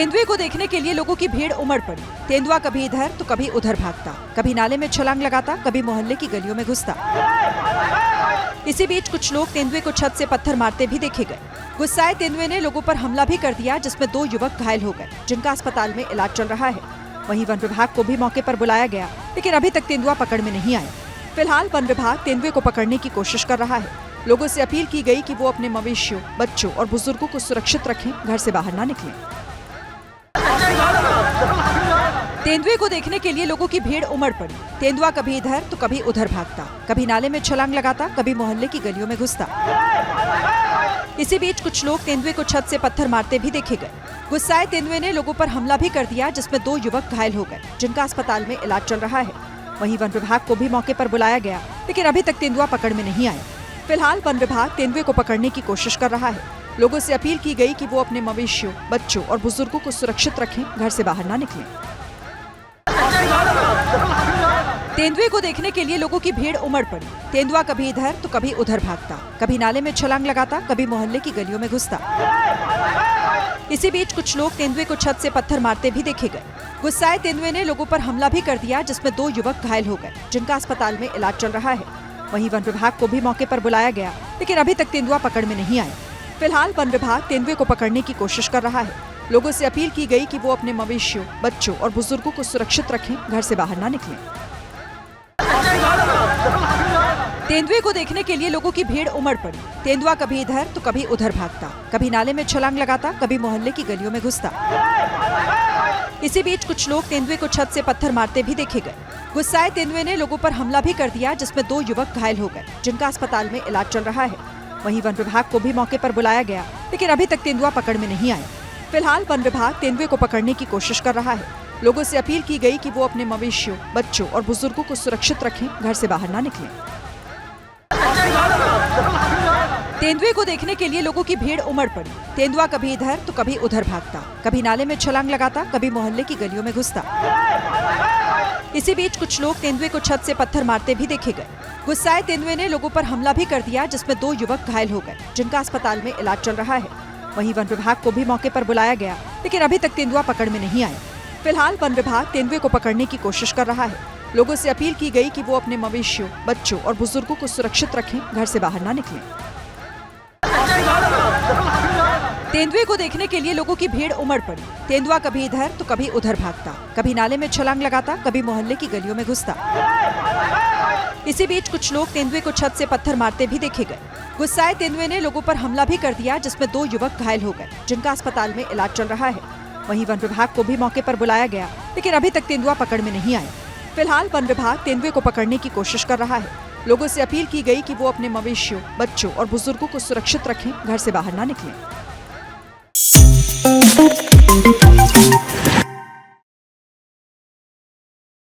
तेंदुए को देखने के लिए लोगों की भीड़ उमड़ पड़ी। तेंदुआ कभी इधर तो कभी उधर भागता, कभी नाले में छलांग लगाता, कभी मोहल्ले की गलियों में घुसता। इसी बीच कुछ लोग तेंदुए को छत से पत्थर मारते भी देखे गए। गुस्साए तेंदुए ने लोगों पर हमला भी कर दिया, जिसमें 2 युवक घायल हो गए, जिनका अस्पताल में इलाज चल रहा है। वहीं वन विभाग को भी मौके पर बुलाया गया, लेकिन अभी तक तेंदुआ पकड़ में नहीं आया। फिलहाल वन विभाग तेंदुए को पकड़ने की कोशिश कर रहा है। लोगों से अपील की गई कि वो अपने मवेशियों, बच्चों और बुजुर्गों को सुरक्षित रखें, घर से बाहर न निकलें। तेंदुए को देखने के लिए लोगों की भीड़ उमड़ पड़ी। तेंदुआ कभी इधर तो कभी उधर भागता, कभी नाले में छलांग लगाता, कभी मोहल्ले की गलियों में घुसता। इसी बीच कुछ लोग तेंदुए को छत से पत्थर मारते भी देखे गए। गुस्साए तेंदुए ने लोगों पर हमला भी कर दिया, जिसमें 2 युवक घायल हो गए, जिनका अस्पताल में इलाज चल रहा है। वहीं वन विभाग को भी मौके पर बुलाया गया, लेकिन अभी तक तेंदुआ पकड़ में नहीं आया। फिलहाल वन विभाग तेंदुए को पकड़ने की कोशिश कर रहा है। लोगों से अपील की गई कि वो अपने मवेशियों, बच्चों और बुजुर्गों को सुरक्षित रखें, घर से बाहर न निकलें। तेंदुए को देखने के लिए लोगों की भीड़ उमड़ पड़ी। तेंदुआ कभी इधर तो कभी उधर भागता, कभी नाले में छलांग लगाता, कभी मोहल्ले की गलियों में घुसता। इसी बीच कुछ लोग तेंदुए को छत से पत्थर मारते भी देखे गए। गुस्साए तेंदुए ने लोगों पर हमला भी कर दिया, जिसमें 2 युवक घायल हो गए, जिनका अस्पताल में इलाज चल रहा है। वहीं वन विभाग को भी मौके पर बुलाया गया, लेकिन अभी तक तेंदुआ पकड़ में नहीं आया। फिलहाल वन विभाग तेंदुए को पकड़ने की कोशिश कर रहा है। लोगों से अपील की गई कि वो अपने मवेशियों, बच्चों और बुजुर्गों को सुरक्षित रखें, घर से बाहर न निकलें। तेंदुए को देखने के लिए लोगों की भीड़ उमड़ पड़ी। तेंदुआ कभी इधर तो कभी उधर भागता, कभी नाले में छलांग लगाता, कभी मोहल्ले की गलियों में घुसता। इसी बीच कुछ लोग तेंदुए को छत से पत्थर मारते भी देखे गए। गुस्साए तेंदुए ने लोगों पर हमला भी कर दिया, जिसमें 2 युवक घायल हो गए, जिनका अस्पताल में इलाज चल रहा है। वहीं वन विभाग को भी मौके पर बुलाया गया, लेकिन अभी तक तेंदुआ पकड़ में नहीं आया। फिलहाल वन विभाग तेंदुए को पकड़ने की कोशिश कर रहा है। लोगों से अपील की गई कि वो अपने मवेशियों, बच्चों और बुजुर्गों को सुरक्षित रखें, घर से बाहर न निकलें। तेंदुए को देखने के लिए लोगों की भीड़ उमड़ पड़ी। तेंदुआ कभी इधर तो कभी उधर भागता, कभी नाले में छलांग लगाता, कभी मोहल्ले की गलियों में घुसता। इसी बीच कुछ लोग तेंदुए को छत से पत्थर मारते भी देखे गए। गुस्साए तेंदुए ने लोगों पर हमला भी कर दिया, जिसमें 2 युवक घायल हो गए, जिनका अस्पताल में इलाज चल रहा है। वहीं वन विभाग को भी मौके पर बुलाया गया, लेकिन अभी तक तेंदुआ पकड़ में नहीं आया। फिलहाल वन विभाग तेंदुए को पकड़ने की कोशिश कर रहा है। लोगों से अपील की गई कि वो अपने मवेशियों, बच्चों और बुजुर्गों को सुरक्षित रखें, घर से बाहर न निकलें। तेंदुए को देखने के लिए लोगों की भीड़ उमड़ पड़ी। तेंदुआ कभी इधर तो कभी उधर भागता, कभी नाले में छलांग लगाता, कभी मोहल्ले की गलियों में घुसता। इसी बीच कुछ लोग तेंदुए को छत से पत्थर मारते भी देखे गए। गुस्साए तेंदुए ने लोगों पर हमला भी कर दिया, जिसमें 2 युवक घायल हो गए, जिनका अस्पताल में इलाज चल रहा है। वहीं वन विभाग को भी मौके पर बुलाया गया, लेकिन अभी तक तेंदुआ पकड़ में नहीं आया। फिलहाल वन विभाग तेंदुए को पकड़ने की कोशिश कर रहा है। लोगों से अपील की गई कि वो अपने मवेशियों, बच्चों और बुजुर्गों को सुरक्षित रखें, घर से बाहर न निकलें।